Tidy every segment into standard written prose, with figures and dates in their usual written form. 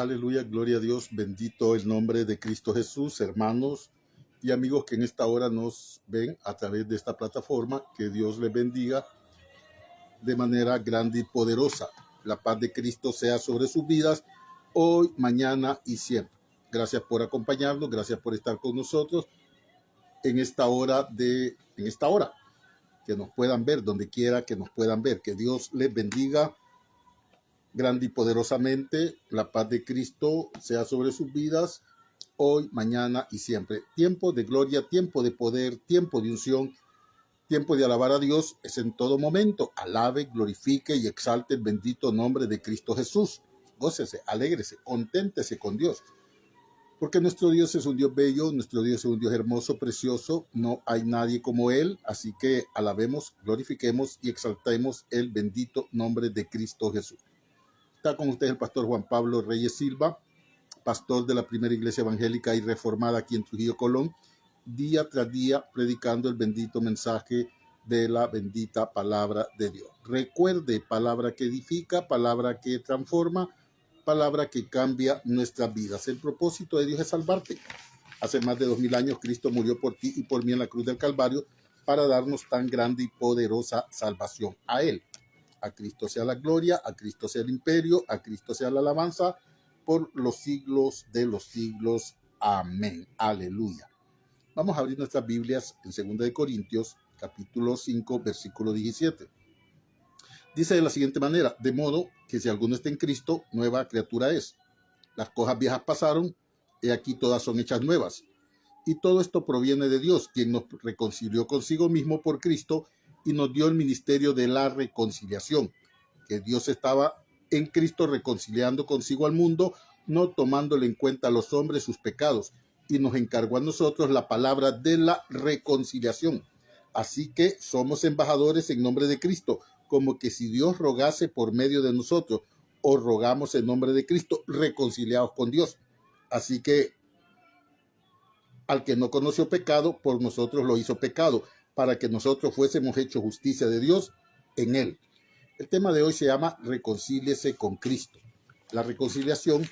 Aleluya, gloria a Dios, bendito el nombre de Cristo Jesús, hermanos y amigos que en esta hora nos ven a través de esta plataforma. Que Dios les bendiga de manera grande y poderosa. La paz de Cristo sea sobre sus vidas, hoy, mañana y siempre. Gracias por acompañarnos, gracias por estar con nosotros en esta hora, que nos puedan ver, donde quiera que nos puedan ver. Que Dios les bendiga grande y poderosamente. La paz de Cristo sea sobre sus vidas, hoy, mañana y siempre. Tiempo de gloria, tiempo de poder, tiempo de unción, tiempo de alabar a Dios es en todo momento. Alabe, glorifique y exalte el bendito nombre de Cristo Jesús. Gócese, alégrese, conténtese con Dios. Porque nuestro Dios es un Dios bello, nuestro Dios es un Dios hermoso, precioso. No hay nadie como Él. Así que alabemos, glorifiquemos y exaltemos el bendito nombre de Cristo Jesús. Está con ustedes el pastor Juan Pablo Reyes Silva, pastor de la primera iglesia evangélica y reformada aquí en Trujillo, Colón, día tras día predicando el bendito mensaje de la bendita palabra de Dios. Recuerde, palabra que edifica, palabra que transforma, palabra que cambia nuestras vidas. El propósito de Dios es salvarte. Hace más de 2000 años Cristo murió por ti y por mí en la cruz del Calvario para darnos tan grande y poderosa salvación. A Él, a Cristo sea la gloria, a Cristo sea el imperio, a Cristo sea la alabanza por los siglos de los siglos. Amén. Aleluya. Vamos a abrir nuestras Biblias en 2 de Corintios, capítulo 5, versículo 17. Dice de la siguiente manera: de modo que si alguno está en Cristo, nueva criatura es. Las cosas viejas pasaron, y aquí todas son hechas nuevas. Y todo esto proviene de Dios, quien nos reconcilió consigo mismo por Cristo y nos dio el ministerio de la reconciliación. Que Dios estaba en Cristo reconciliando consigo al mundo, no tomándole en cuenta a los hombres sus pecados, y nos encargó a nosotros la palabra de la reconciliación. Así que somos embajadores en nombre de Cristo, como que si Dios rogase por medio de nosotros, o rogamos en nombre de Cristo, reconciliados con Dios. Así que al que no conoció pecado, por nosotros lo hizo pecado, para que nosotros fuésemos hechos justicia de Dios en él. El tema de hoy se llama reconcíliese con Cristo. La reconciliación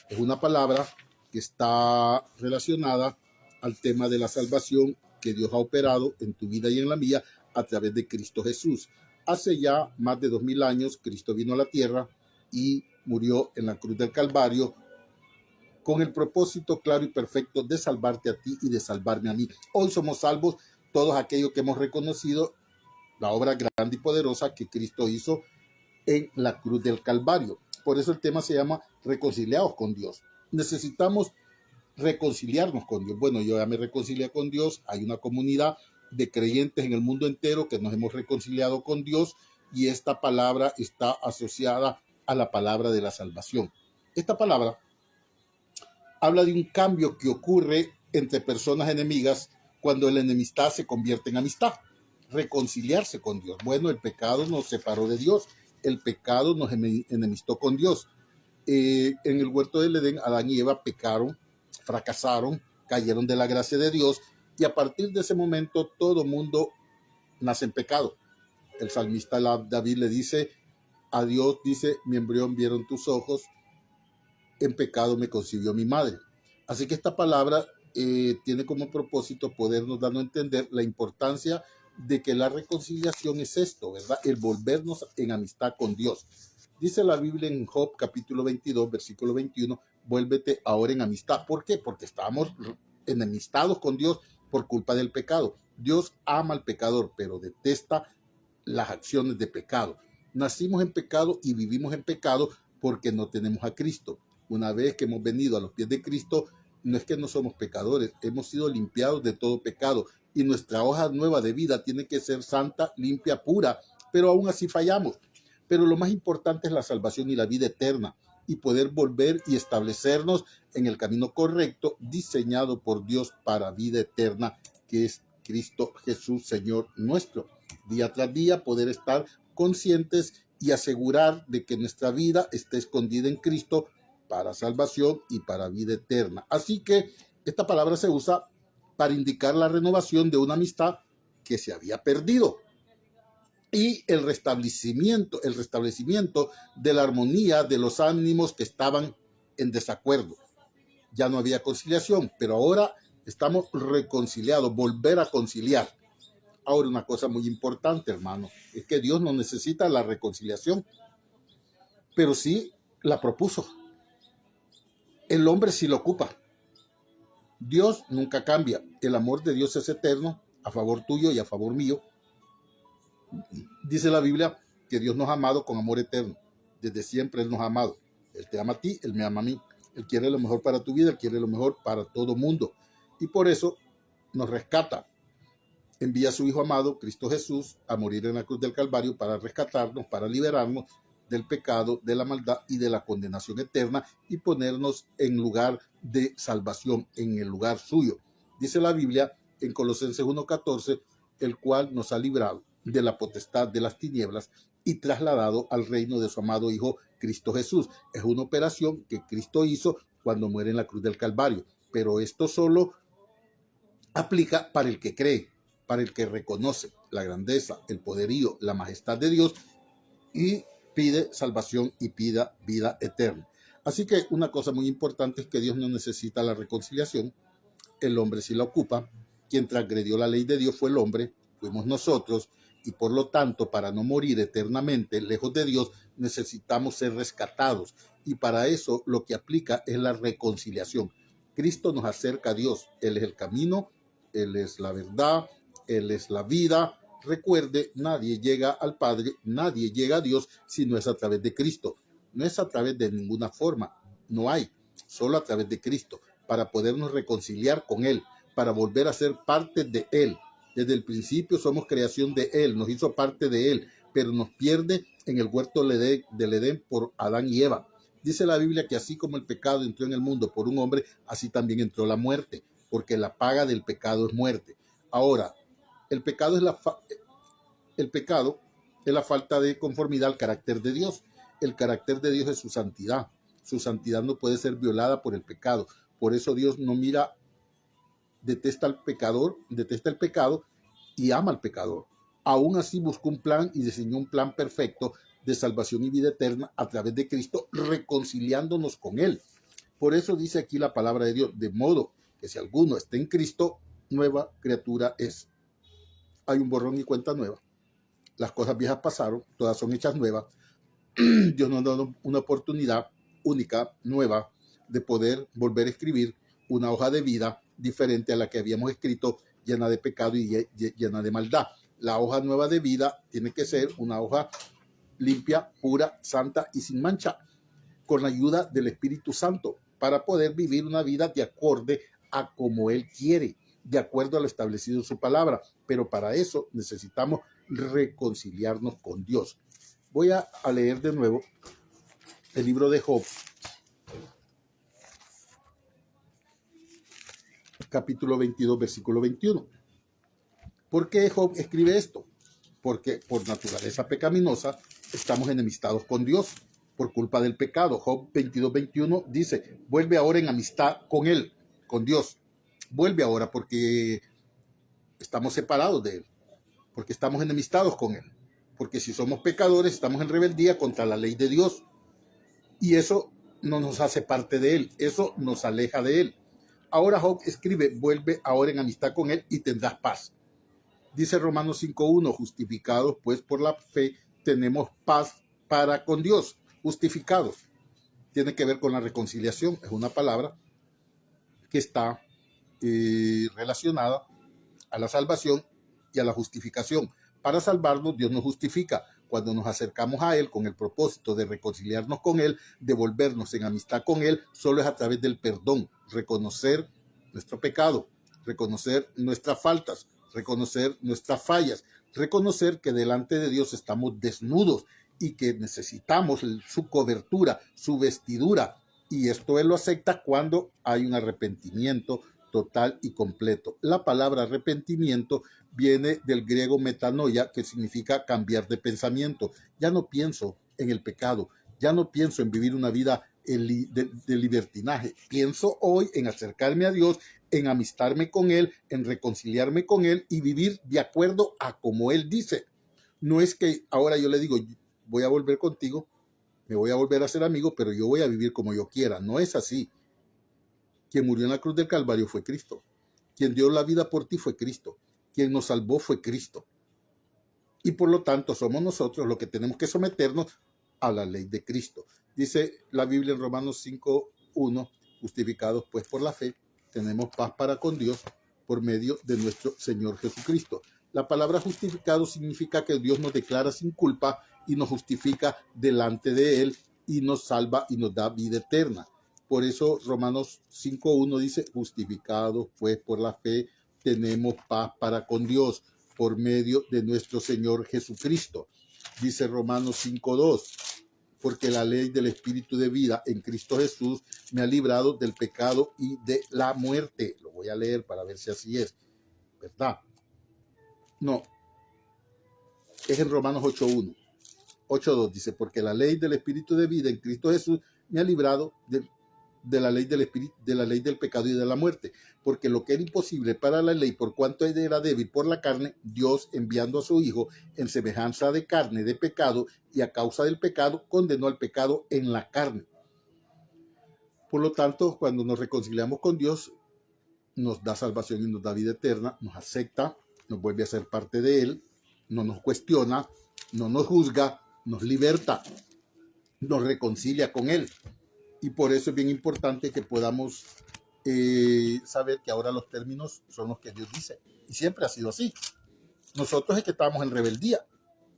es una palabra que está relacionada al tema de la salvación que Dios ha operado en tu vida y en la mía a través de Cristo Jesús. Hace ya más de 2000 años, Cristo vino a la tierra y murió en la cruz del Calvario con el propósito claro y perfecto de salvarte a ti y de salvarme a mí. Hoy somos salvos todos aquellos que hemos reconocido la obra grande y poderosa que Cristo hizo en la cruz del Calvario. Por eso el tema se llama reconciliados con Dios. Necesitamos reconciliarnos con Dios. Bueno, yo ya me reconcilié con Dios. Hay una comunidad de creyentes en el mundo entero que nos hemos reconciliado con Dios, y esta palabra está asociada a la palabra de la salvación. Esta palabra habla de un cambio que ocurre entre personas enemigas cuando la enemistad se convierte en amistad. Reconciliarse con Dios. Bueno, el pecado nos separó de Dios. El pecado nos enemistó con Dios. En el huerto del Edén, Adán y Eva pecaron, fracasaron, cayeron de la gracia de Dios, y a partir de ese momento todo mundo nace en pecado. El salmista David le dice a Dios, dice: mi embrión vieron tus ojos, en pecado me concibió mi madre. Así que esta palabra tiene como propósito podernos dar a entender la importancia de que la reconciliación es esto, ¿verdad? El volvernos en amistad con Dios. Dice la Biblia en Job capítulo 22, versículo 21, vuélvete ahora en amistad. ¿Por qué? Porque estábamos enemistados con Dios por culpa del pecado. Dios ama al pecador, pero detesta las acciones de pecado. Nacimos en pecado y vivimos en pecado porque no tenemos a Cristo. Una vez que hemos venido a los pies de Cristo, no es que no somos pecadores, hemos sido limpiados de todo pecado, y nuestra hoja nueva de vida tiene que ser santa, limpia, pura, pero aún así fallamos. Pero lo más importante es la salvación y la vida eterna, y poder volver y establecernos en el camino correcto diseñado por Dios para vida eterna, que es Cristo Jesús, Señor nuestro. Día tras día poder estar conscientes y asegurar de que nuestra vida está escondida en Cristo para salvación y para vida eterna. Así que esta palabra se usa para indicar la renovación de una amistad que se había perdido, y el restablecimiento de la armonía de los ánimos que estaban en desacuerdo. Ya no había conciliación, pero ahora estamos reconciliados, volver a conciliar. Ahora, una cosa muy importante, hermano, es que Dios no necesita la reconciliación, pero sí la propuso. El hombre sí lo ocupa. Dios nunca cambia. El amor de Dios es eterno, a favor tuyo y a favor mío. Dice la Biblia que Dios nos ha amado con amor eterno. Desde siempre Él nos ha amado. Él te ama a ti, Él me ama a mí. Él quiere lo mejor para tu vida, Él quiere lo mejor para todo mundo. Y por eso nos rescata. Envía a su Hijo amado, Cristo Jesús, a morir en la cruz del Calvario para rescatarnos, para liberarnos del pecado, de la maldad y de la condenación eterna y ponernos en lugar de salvación, en el lugar suyo. Dice la Biblia en Colosenses 1:14, el cual nos ha librado de la potestad de las tinieblas y trasladado al reino de su amado Hijo Cristo Jesús. Es una operación que Cristo hizo cuando muere en la cruz del Calvario, pero esto solo aplica para el que cree, para el que reconoce la grandeza, el poderío, la majestad de Dios y pide salvación y pida vida eterna. Así que una cosa muy importante es que Dios no necesita la reconciliación, el hombre sí la ocupa. Quien transgredió la ley de Dios fue el hombre, fuimos nosotros, y por lo tanto, para no morir eternamente lejos de Dios, necesitamos ser rescatados. Y para eso lo que aplica es la reconciliación. Cristo nos acerca a Dios. Él es el camino, Él es la verdad, Él es la vida. Recuerde, nadie llega al Padre, nadie llega a Dios si no es a través de Cristo. No es a través de ninguna forma, no hay, solo a través de Cristo, para podernos reconciliar con Él, para volver a ser parte de Él. Desde el principio somos creación de Él, nos hizo parte de Él, pero nos pierde en el huerto del Edén por Adán y Eva. Dice la Biblia que así como el pecado entró en el mundo por un hombre, así también entró la muerte, porque la paga del pecado es muerte. Ahora, el pecado es la falta de conformidad al carácter de Dios. El carácter de Dios es su santidad. Su santidad no puede ser violada por el pecado. Por eso Dios no mira, detesta el pecado y ama al pecador. Aún así buscó un plan y diseñó un plan perfecto de salvación y vida eterna a través de Cristo, reconciliándonos con Él. Por eso dice aquí la palabra de Dios, de modo que si alguno está en Cristo, nueva criatura es. Hay un borrón y cuenta nueva. Las cosas viejas pasaron, todas son hechas nuevas. Dios nos da una oportunidad única, nueva, de poder volver a escribir una hoja de vida diferente a la que habíamos escrito, llena de pecado y llena de maldad. La hoja nueva de vida tiene que ser una hoja limpia, pura, santa y sin mancha, con la ayuda del Espíritu Santo, para poder vivir una vida de acorde a como Él quiere, de acuerdo a lo establecido en su palabra. Pero para eso necesitamos reconciliarnos con Dios. Voy a leer de nuevo el libro de Job, capítulo 22, versículo 21. ¿Por qué Job escribe esto? Porque por naturaleza pecaminosa estamos enemistados con Dios por culpa del pecado. Job 22, 21 dice, vuelve ahora en amistad con Él, con Dios. Vuelve ahora porque estamos separados de Él, porque estamos enemistados con Él. Porque si somos pecadores, estamos en rebeldía contra la ley de Dios. Y eso no nos hace parte de Él, eso nos aleja de Él. Ahora Job escribe, vuelve ahora en amistad con Él y tendrás paz. Dice Romanos 5:1, justificados pues por la fe, tenemos paz para con Dios. Justificados. Tiene que ver con la reconciliación. Es una palabra que está relacionada a la salvación y a la justificación. Para salvarnos, Dios nos justifica. Cuando nos acercamos a Él con el propósito de reconciliarnos con Él, de volvernos en amistad con Él, solo es a través del perdón, reconocer nuestro pecado, reconocer nuestras faltas, reconocer nuestras fallas, reconocer que delante de Dios estamos desnudos y que necesitamos su cobertura, su vestidura. Y esto Él lo acepta cuando hay un arrepentimiento total y completo. La palabra arrepentimiento viene del griego metanoia, que significa cambiar de pensamiento. Ya no pienso en el pecado, ya no pienso en vivir una vida de libertinaje. Pienso hoy en acercarme a Dios, en amistarme con Él, en reconciliarme con Él y vivir de acuerdo a como Él dice. No es que ahora yo le digo, voy a volver contigo me voy a volver a ser amigo, pero yo voy a vivir como yo quiera. No es así. Quien murió en la cruz del Calvario fue Cristo. Quien dio la vida por ti fue Cristo. Quien nos salvó fue Cristo. Y por lo tanto somos nosotros los que tenemos que someternos a la ley de Cristo. Dice la Biblia en Romanos 5:1, justificados pues por la fe, tenemos paz para con Dios por medio de nuestro Señor Jesucristo. La palabra justificado significa que Dios nos declara sin culpa y nos justifica delante de Él y nos salva y nos da vida eterna. Por eso Romanos 5:1 dice, justificados pues por la fe, tenemos paz para con Dios por medio de nuestro Señor Jesucristo. Dice Romanos 5:2, porque la ley del Espíritu de vida en Cristo Jesús me ha librado del pecado y de la muerte. Lo voy a leer para ver si así es, ¿verdad? No, es en Romanos 8:1. 8:2 dice, porque la ley del Espíritu de vida en Cristo Jesús me ha librado de la ley del espíritu, de la ley del pecado y de la muerte, porque lo que era imposible para la ley, por cuanto era débil por la carne, Dios, enviando a su Hijo en semejanza de carne de pecado, y a causa del pecado condenó al pecado en la carne. Por lo tanto, cuando nos reconciliamos con Dios, nos da salvación y nos da vida eterna, nos acepta, nos vuelve a ser parte de Él, no nos cuestiona, no nos juzga, nos liberta, nos reconcilia con Él. Y por eso es bien importante que podamos saber que ahora los términos son los que Dios dice. Y siempre ha sido así. Nosotros es que estamos en rebeldía,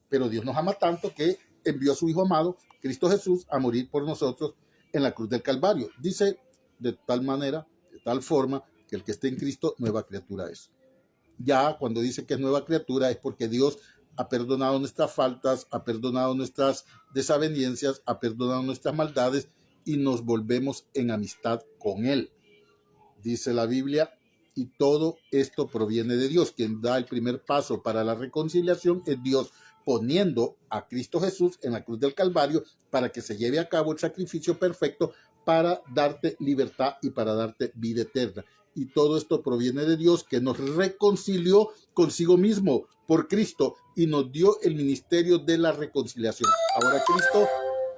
pero Dios nos ama tanto que envió a su Hijo amado, Cristo Jesús, a morir por nosotros en la cruz del Calvario. Dice de tal manera, de tal forma, que el que esté en Cristo, nueva criatura es. Ya cuando dice que es nueva criatura es porque Dios ha perdonado nuestras faltas, ha perdonado nuestras desavenencias, ha perdonado nuestras maldades, y nos volvemos en amistad con Él. Dice la Biblia, y todo esto proviene de Dios. Quien da el primer paso para la reconciliación es Dios, poniendo a Cristo Jesús en la cruz del Calvario para que se lleve a cabo el sacrificio perfecto para darte libertad y para darte vida eterna. Y todo esto proviene de Dios, que nos reconcilió consigo mismo por Cristo y nos dio el ministerio de la reconciliación. Ahora Cristo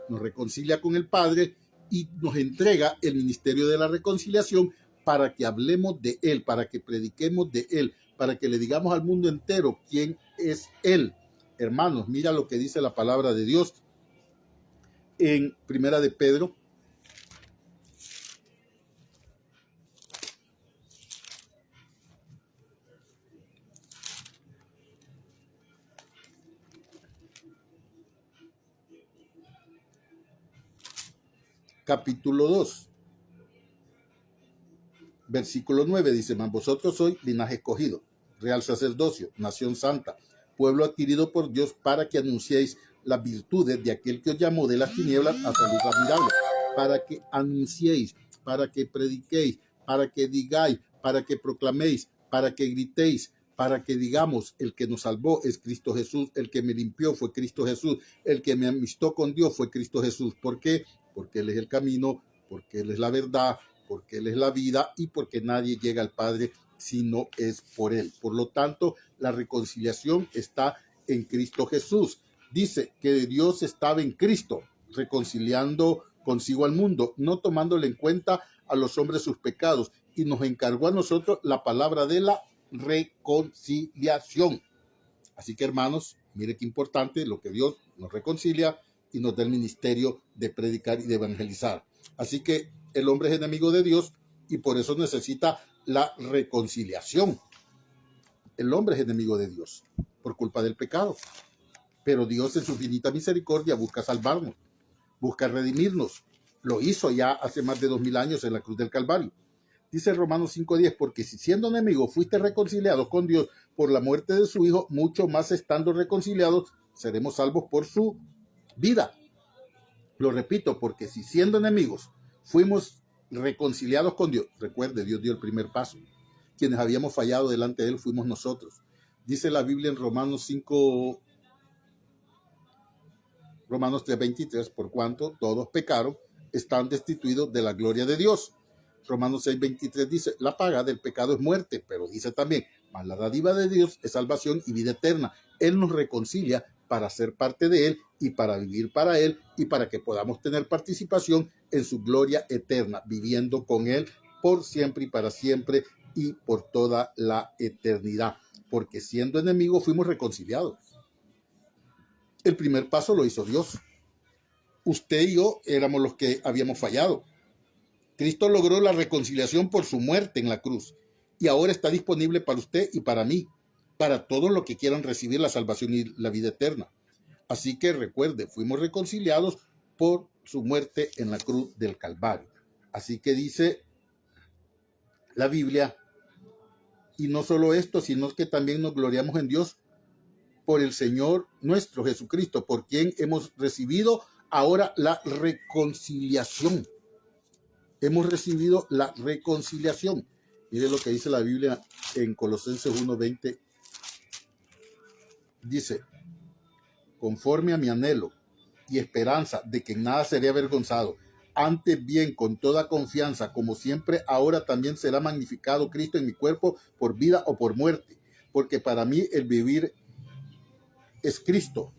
nos reconcilia con el Padre y nos entrega el ministerio de la reconciliación para que hablemos de Él, para que prediquemos de Él, para que le digamos al mundo entero quién es Él. Hermanos, mira lo que dice la palabra de Dios en Primera de Pedro. Capítulo 2. Versículo 9 dice, mas vosotros sois linaje escogido, real sacerdocio, nación santa, pueblo adquirido por Dios, para que anunciéis las virtudes de aquel que os llamó de las tinieblas a su luz admirable, para que anunciéis, para que prediquéis, para que digáis, para que proclaméis, para que gritéis, para que digamos, el que nos salvó es Cristo Jesús, el que me limpió fue Cristo Jesús, el que me amistó con Dios fue Cristo Jesús. ¿Por qué? Porque Él es el camino, porque Él es la verdad, porque Él es la vida y porque nadie llega al Padre si no es por Él. Por lo tanto, la reconciliación está en Cristo Jesús. Dice que Dios estaba en Cristo, reconciliando consigo al mundo, no tomándole en cuenta a los hombres sus pecados, y nos encargó a nosotros la palabra de la reconciliación. Así que, hermanos, mire qué importante lo que Dios nos reconcilia y nos da el ministerio de predicar y de evangelizar. Así que el hombre es enemigo de Dios y por eso necesita la reconciliación. El hombre es enemigo de Dios por culpa del pecado. Pero Dios en su infinita misericordia busca salvarnos, busca redimirnos. Lo hizo ya hace más de 2000 años en la cruz del Calvario. Dice Romanos 5:10, porque si siendo enemigos fuiste reconciliados con Dios por la muerte de su Hijo, mucho más estando reconciliados seremos salvos por su vida. Lo repito, porque si siendo enemigos fuimos reconciliados con Dios, recuerde, Dios dio el primer paso. Quienes habíamos fallado delante de Él fuimos nosotros. Dice la Biblia en Romanos 3:23, por cuanto todos pecaron, están destituidos de la gloria de Dios. Romanos 6:23 dice, la paga del pecado es muerte, pero dice también, mas la dádiva de Dios es salvación y vida eterna. Él nos reconcilia para ser parte de Él y para vivir para Él y para que podamos tener participación en su gloria eterna, viviendo con Él por siempre y para siempre y por toda la eternidad. Porque siendo enemigos fuimos reconciliados. El primer paso lo hizo Dios. Usted y yo éramos los que habíamos fallado. Cristo logró la reconciliación por su muerte en la cruz y ahora está disponible para usted y para mí, para todos los que quieran recibir la salvación y la vida eterna. Así que recuerde, fuimos reconciliados por su muerte en la cruz del Calvario. Así que dice la Biblia, y no solo esto, sino que también nos gloriamos en Dios por el Señor nuestro Jesucristo, por quien hemos recibido ahora la reconciliación. Hemos recibido la reconciliación. Mire lo que dice la Biblia en Colosenses 1:20. Dice, conforme a mi anhelo y esperanza de que en nada seré avergonzado, antes bien con toda confianza, como siempre ahora también será magnificado Cristo en mi cuerpo por vida o por muerte, porque para mí el vivir es Cristo.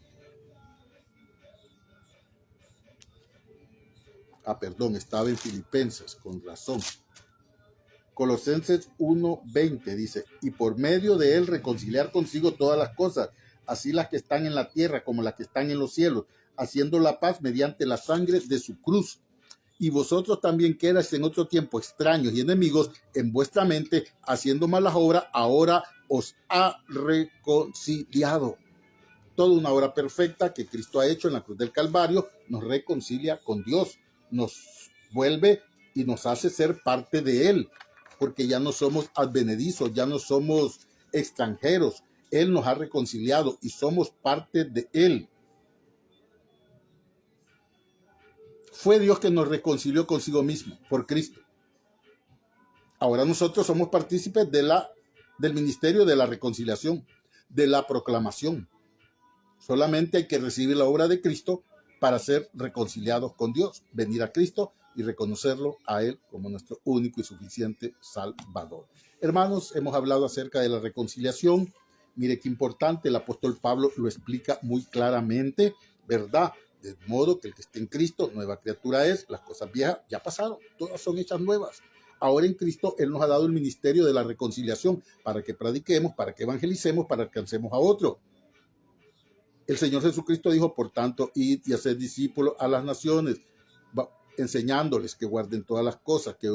Perdón, estaba en Filipenses, con razón. Colosenses 1:20 dice, y por medio de él reconciliar consigo todas las cosas, así las que están en la tierra como las que están en los cielos, haciendo la paz mediante la sangre de su cruz. Y vosotros también que erais en otro tiempo extraños y enemigos en vuestra mente, haciendo malas obras, ahora os ha reconciliado. Toda una obra perfecta que Cristo ha hecho en la cruz del Calvario nos reconcilia con Dios, nos vuelve y nos hace ser parte de Él, porque ya no somos advenedizos, ya no somos extranjeros. Él nos ha reconciliado y somos parte de Él. Fue Dios que nos reconcilió consigo mismo por Cristo. Ahora nosotros somos partícipes del ministerio de la reconciliación, de la proclamación. Solamente hay que recibir la obra de Cristo para ser reconciliados con Dios, venir a Cristo y reconocerlo a Él como nuestro único y suficiente Salvador. Hermanos, hemos hablado acerca de la reconciliación. Mire qué importante, el apóstol Pablo lo explica muy claramente, ¿verdad? De modo que el que esté en Cristo, nueva criatura es, las cosas viejas ya pasaron, todas son hechas nuevas. Ahora en Cristo Él nos ha dado el ministerio de la reconciliación para que prediquemos, para que evangelicemos, para que alcancemos a otro. El Señor Jesucristo dijo, por tanto, id y haced discípulos a las naciones, enseñándoles que guarden todas las cosas que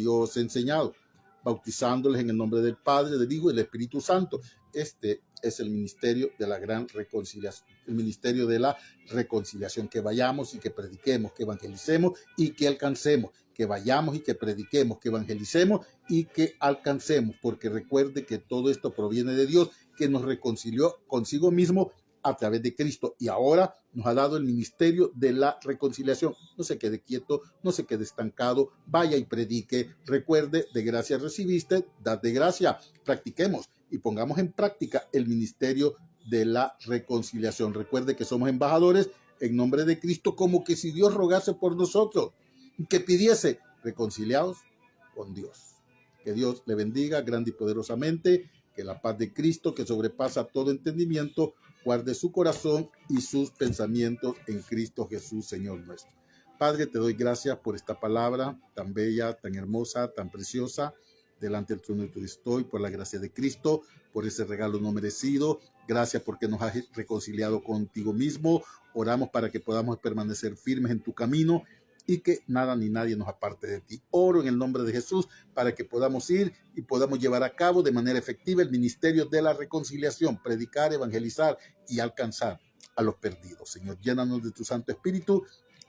yo os he enseñado, bautizándoles en el nombre del Padre, del Hijo y del Espíritu Santo. Este es el ministerio de la gran reconciliación, el ministerio de la reconciliación, que vayamos y que prediquemos, que evangelicemos y que alcancemos, que vayamos y que prediquemos, que evangelicemos y que alcancemos, porque recuerde que todo esto proviene de Dios, que nos reconcilió consigo mismo a través de Cristo y ahora nos ha dado el ministerio de la reconciliación. No se quede quieto, no se quede estancado, vaya y predique. Recuerde, de gracia recibiste, dad de gracia. Practiquemos y pongamos en práctica el ministerio de la reconciliación. Recuerde que somos embajadores en nombre de Cristo, como que si Dios rogase por nosotros, que pidiese, reconciliados con Dios. Que Dios le bendiga grande y poderosamente, que la paz de Cristo, que sobrepasa todo entendimiento, guarde su corazón y sus pensamientos en Cristo Jesús, Señor nuestro. Padre, te doy gracias por esta palabra tan bella, tan hermosa, tan preciosa. Delante del trono de tu estoy, por la gracia de Cristo, por ese regalo no merecido. Gracias porque nos has reconciliado contigo mismo. Oramos para que podamos permanecer firmes en tu camino y que nada ni nadie nos aparte de ti. Oro en el nombre de Jesús para que podamos ir y podamos llevar a cabo de manera efectiva el ministerio de la reconciliación, predicar, evangelizar y alcanzar a los perdidos. Señor, llénanos de tu Santo Espíritu,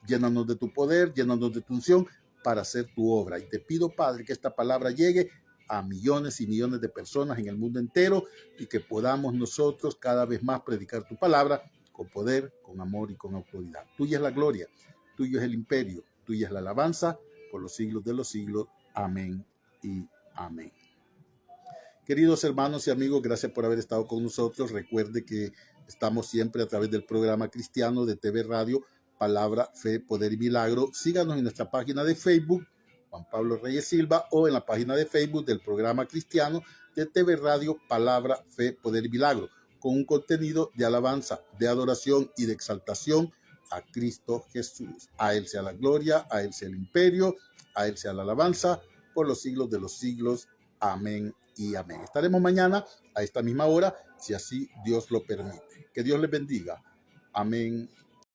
llénanos de tu poder, llénanos de tu unción para hacer tu obra. Y te pido, Padre, que esta palabra llegue a millones y millones de personas en el mundo entero y que podamos nosotros cada vez más predicar tu palabra con poder, con amor y con autoridad. Tuya es la gloria. Tuyo es el imperio, tuya es la alabanza, por los siglos de los siglos. Amén y amén. Queridos hermanos y amigos, gracias por haber estado con nosotros. Recuerde que estamos siempre a través del programa cristiano de TV Radio, Palabra, Fe, Poder y Milagro. Síganos en nuestra página de Facebook, Juan Pablo Reyes Silva, o en la página de Facebook del programa cristiano de TV Radio, Palabra, Fe, Poder y Milagro. con un contenido de alabanza, de adoración y de exaltación a Cristo Jesús. A Él sea la gloria, a Él sea el imperio, a Él sea la alabanza por los siglos de los siglos. Amén y amén. Estaremos mañana a esta misma hora, si así Dios lo permite. Que Dios les bendiga. Amén